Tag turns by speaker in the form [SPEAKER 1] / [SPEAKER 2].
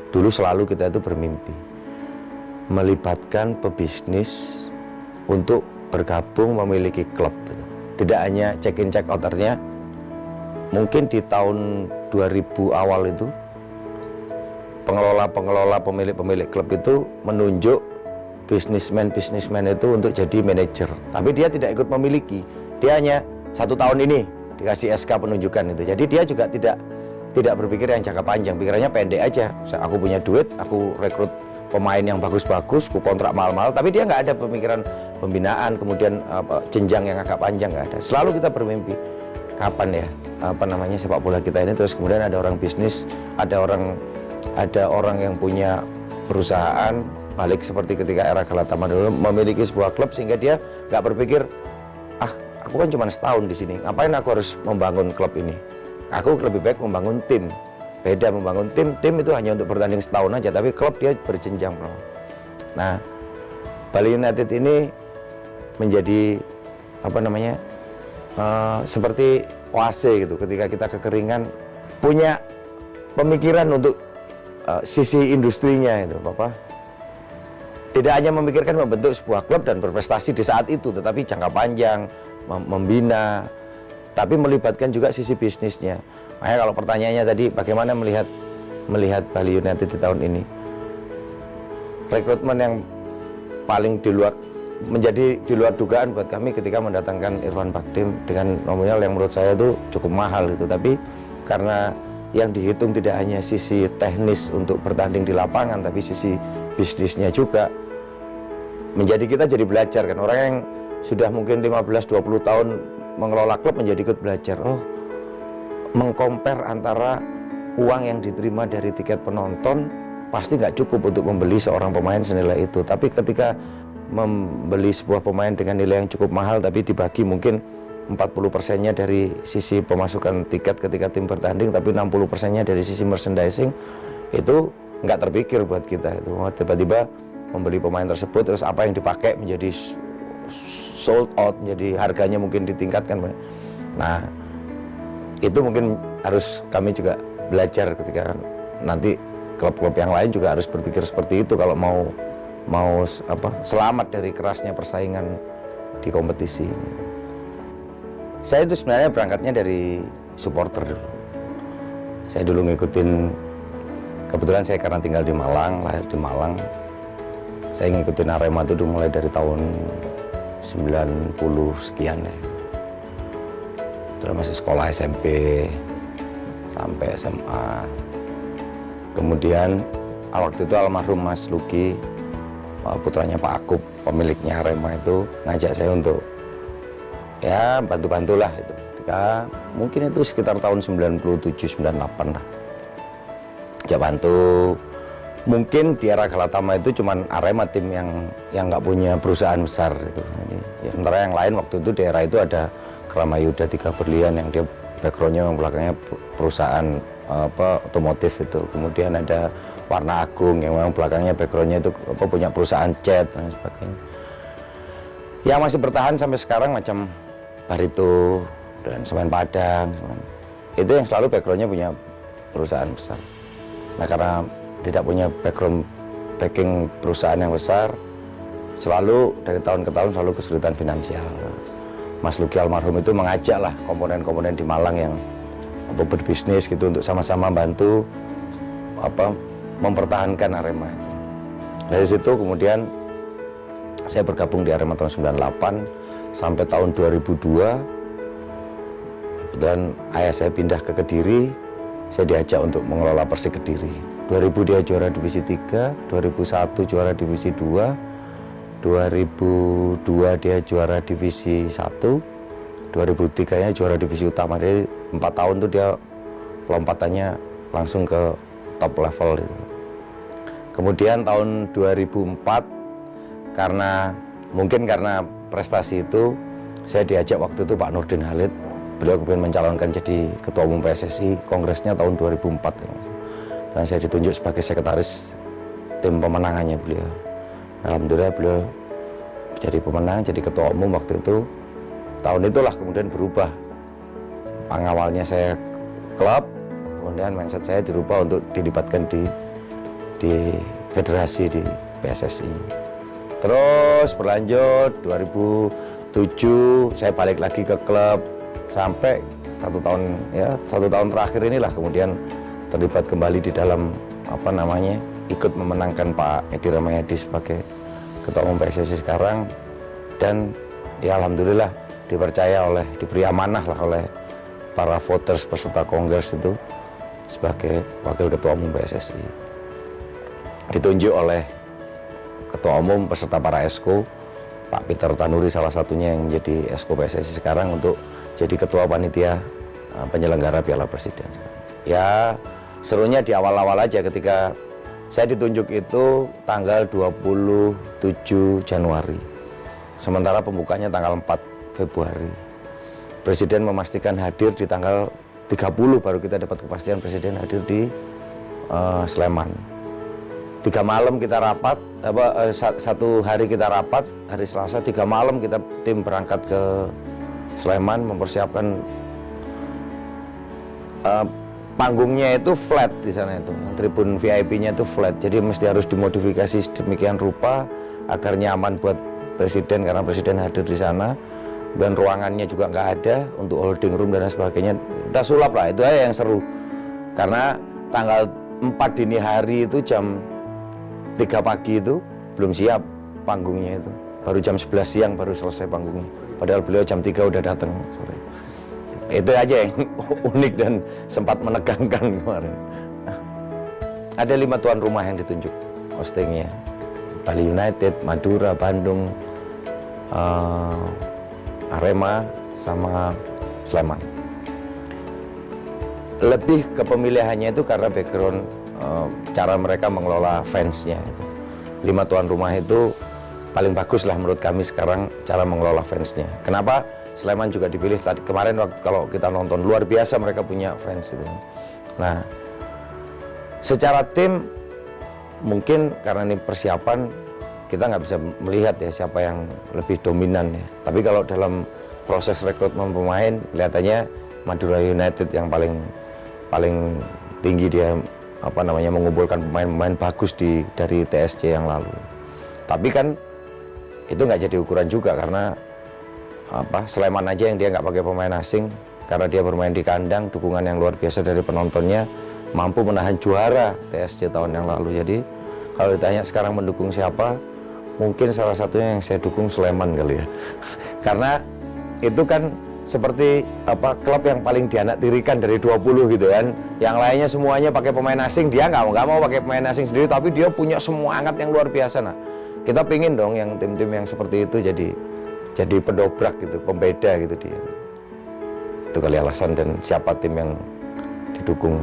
[SPEAKER 1] dulu selalu kita itu bermimpi melibatkan pebisnis untuk bergabung memiliki klub. Tidak hanya check-in check-out, artinya mungkin di tahun 2000 awal itu pengelola-pengelola pemilik-pemilik klub itu menunjuk bisnismen itu untuk jadi manajer, tapi dia tidak ikut memiliki, dia hanya 1 tahun ini dikasih SK penunjukan itu. Jadi dia juga tidak berpikir yang jangka panjang, pikirannya pendek aja. Aku punya duit, aku rekrut pemain yang bagus-bagus, aku kontrak mahal-mahal, tapi dia nggak ada pemikiran pembinaan, kemudian jenjang yang agak panjang, nggak ada. Selalu kita bermimpi, kapan ya sepak bola kita ini terus kemudian ada orang bisnis, ada orang yang punya perusahaan, balik seperti ketika era Galatama dulu, memiliki sebuah klub sehingga dia nggak berpikir, aku kan cuma setahun di sini, ngapain aku harus membangun klub ini? Aku lebih baik membangun tim. Beda membangun tim itu hanya untuk bertanding setahun aja, tapi klub dia berjenjang. Nah, Bali United ini menjadi seperti oase gitu. Ketika kita kekeringan, punya pemikiran untuk sisi industrinya itu, Bapak. Tidak hanya memikirkan membentuk sebuah klub dan berprestasi di saat itu, tetapi jangka panjang, membina, tapi melibatkan juga sisi bisnisnya. Makanya kalau pertanyaannya tadi, bagaimana melihat Bali United di tahun ini? Rekrutmen yang paling menjadi di luar dugaan buat kami ketika mendatangkan Irfan Bakdim dengan nominal yang menurut saya itu cukup mahal gitu. Tapi karena yang dihitung tidak hanya sisi teknis untuk bertanding di lapangan, tapi sisi bisnisnya juga, menjadi kita jadi belajar kan. Orang yang sudah mungkin 15-20 tahun mengelola klub menjadi ikut belajar. Mengcompare antara uang yang diterima dari tiket penonton pasti nggak cukup untuk membeli seorang pemain senilai itu. Tapi ketika membeli sebuah pemain dengan nilai yang cukup mahal, tapi dibagi mungkin 40%-nya dari sisi pemasukan tiket ketika tim bertanding, tapi 60%-nya dari sisi merchandising, itu nggak terpikir buat kita. Itu tiba-tiba membeli pemain tersebut, terus apa yang dipakai menjadi sold out, menjadi harganya mungkin ditingkatkan. Nah, itu mungkin harus kami juga belajar ketika nanti klub-klub yang lain juga harus berpikir seperti itu kalau mau selamat dari kerasnya persaingan di kompetisi. Saya itu sebenarnya berangkatnya dari supporter dulu. Saya dulu ngikutin, kebetulan saya karena tinggal di Malang, lahir di Malang, saya ngikutin Arema itu mulai dari tahun 90 sekian ya. Terus masih sekolah SMP sampai SMA. Kemudian waktu itu almarhum Mas Luki, putranya Pak Akub, pemiliknya Arema, itu ngajak saya untuk ya bantu-bantulah itu. Ketika mungkin itu sekitar tahun 97-98 lah. Ya bantu. Mungkin di era Galatama itu cuman Arema tim yang nggak punya perusahaan besar itu. Jadi, ya, sementara yang lain waktu itu di era itu ada Kramayuda 3 Berlian yang dia backgroundnya yang belakangnya perusahaan otomotif itu. Kemudian ada Warna Agung yang memang belakangnya backgroundnya itu punya perusahaan cat dan sebagainya. Yang masih bertahan sampai sekarang macam Barito dan Semen Padang, itu yang selalu backgroundnya punya perusahaan besar. Nah, karena tidak punya backing perusahaan yang besar, selalu dari tahun ke tahun selalu kesulitan finansial. Mas Luki almarhum itu mengajaklah komponen-komponen di Malang yang berbisnis gitu untuk sama-sama bantu mempertahankan Arema. Dari situ kemudian saya bergabung di Arema tahun 98 sampai tahun 2002, dan ayah saya pindah ke Kediri, saya diajak untuk mengelola Persik Kediri. 2000 dia juara divisi 3, 2001 juara divisi 2, 2002 dia juara divisi 1, 2003-nya juara divisi utama. Jadi 4 tahun tuh dia lompatannya langsung ke top level itu. Kemudian tahun 2004 karena prestasi itu saya diajak waktu itu Pak Nurdin Halid, beliau kemudian mencalonkan jadi ketua umum PSSI, kongresnya tahun 2004 dan saya ditunjuk sebagai sekretaris tim pemenangannya beliau. Alhamdulillah beliau jadi pemenang, jadi ketua umum waktu itu. Tahun itulah kemudian berubah. Awalnya saya klub, kemudian mindset saya dirubah untuk dilibatkan di di federasi di PSSI. Terus berlanjut 2007 saya balik lagi ke klub sampai 1 tahun ya, 1 tahun terakhir inilah kemudian terlibat kembali di dalam ikut memenangkan Pak Edi Rahmayadi sebagai Ketua Umum PSSI sekarang, dan ya alhamdulillah diberi amanah lah oleh para voters peserta kongres itu sebagai Wakil Ketua Umum PSSI. Ditunjuk oleh Ketua Umum beserta para Esko, Pak Peter Tanuri salah satunya yang menjadi Esko PSSI sekarang untuk jadi Ketua Panitia penyelenggara Piala Presiden. Ya serunya di awal-awal aja ketika saya ditunjuk itu tanggal 27 Januari. Sementara pembukanya tanggal 4 Februari. Presiden memastikan hadir di tanggal 30, baru kita dapat kepastian Presiden hadir di Sleman. 3 malam kita rapat, 1 hari kita rapat, hari Selasa, 3 malam kita tim berangkat ke Sleman mempersiapkan panggungnya itu flat di sana itu, tribun VIP-nya itu flat, jadi mesti harus dimodifikasi sedemikian rupa agar nyaman buat Presiden karena Presiden hadir di sana, dan ruangannya juga nggak ada untuk holding room dan sebagainya. Kita sulap lah, itu aja yang seru. Karena tanggal 4 dini hari itu jam 3 pagi itu belum siap panggungnya itu, baru jam 11 siang baru selesai panggungnya. Padahal beliau jam 3 udah datang sore. Itu aja yang unik dan sempat menegangkan kemarin. Nah, ada 5 tuan rumah yang ditunjuk hostingnya, Bali United, Madura, Bandung, Arema, sama Sleman. Lebih ke pemilihannya itu karena background cara mereka mengelola fansnya itu. 5 tuan rumah itu paling bagus lah menurut kami sekarang cara mengelola fansnya. Kenapa? Sleman juga dipilih tadi kemarin waktu kalau kita nonton luar biasa mereka punya fans itu. Nah, secara tim mungkin karena ini persiapan kita nggak bisa melihat ya siapa yang lebih dominan ya. Tapi kalau dalam proses rekrutmen pemain kelihatannya Madura United yang paling tinggi dia mengumpulkan pemain-pemain bagus dari TSC yang lalu. Tapi kan itu nggak jadi ukuran juga karena Sleman aja yang dia nggak pakai pemain asing karena dia bermain di kandang, dukungan yang luar biasa dari penontonnya, mampu menahan juara TSC tahun yang lalu. Jadi kalau ditanya sekarang mendukung siapa, mungkin salah satunya yang saya dukung Sleman kali ya. Karena itu kan seperti klub yang paling dianaktirikan dari 20 gitu kan. Yang lainnya semuanya pakai pemain asing, dia nggak mau pakai pemain asing sendiri, tapi dia punya semangat yang luar biasa. Nah, kita pingin dong yang tim-tim yang seperti itu jadi pendobrak gitu, pembeda gitu dia. Itu kali alasan dan siapa tim yang didukung.